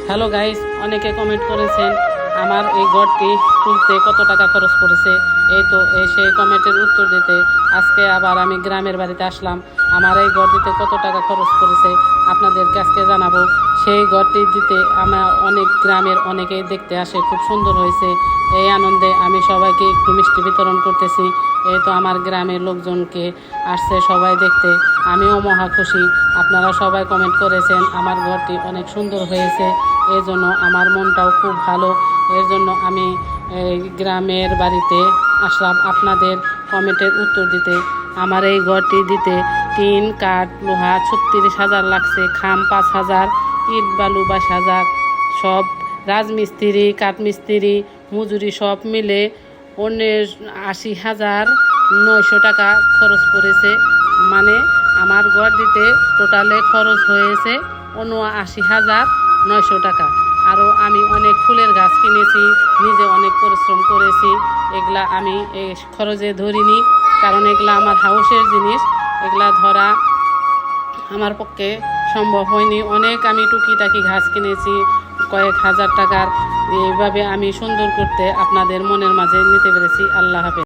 Hello guys, অনেকে comment করেছেন আমার এই ঘরটি তুলতে কত টাকা খরচ করেছে। এই তো সেই কমেন্টের উত্তর দিতে আজকে আবার আমি গ্রামের বাড়িতে আসলাম। আমার এই ঘর দিতে কত টাকা খরচ করেছে আপনাদেরকে আজকে জানাবো। সেই ঘরটি দিতে আমার অনেক গ্রামের অনেকেই দেখতে আসে, খুব সুন্দর হয়েছে। এই আনন্দে আমি সবাইকে একটু মিষ্টি বিতরণ করতেছি। এই তো আমার গ্রামের লোকজনকে আসছে সবাই দেখতে, আমিও মহা খুশি। আপনারা সবাই কমেন্ট করেছেন আমার ঘরটি অনেক সুন্দর হয়েছে, এই জন্য আমার মনটাও খুব ভালো। এর জন্য আমি গ্রামের বাড়িতে আসলাম আপনাদের কমেন্টের উত্তর দিতে। আমার এই ঘরটি দিতে টিন, কাঠ, লোহা 36,000 লাগছে, খাম 5,000, ইট বালু 22,000, সব রাজমিস্ত্রি, কাঠমিস্ত্রি, মজুরি সব মিলে 80,900 টাকা খরচ পড়েছে। মানে আমার ঘর দিতে টোটালে খরচ হয়েছে 79,900 টাকা। আরও আমি অনেক ফুলের গাছ কিনেছি, নিজে অনেক পরিশ্রম করেছি। এগুলা আমি এই খরচে ধরিনি, কারণ এগুলা আমার হাউসের জিনিস, এগুলা ধরা আমার পক্ষে সম্ভব হয়নি। অনেক আমি টুকিটাকি গাছ কিনেছি কয়েক হাজার টাকার। এইভাবে আমি সুন্দর করতে আপনাদের মনের মাঝে নিতে পেরেছি। আল্লাহ হাফেজ।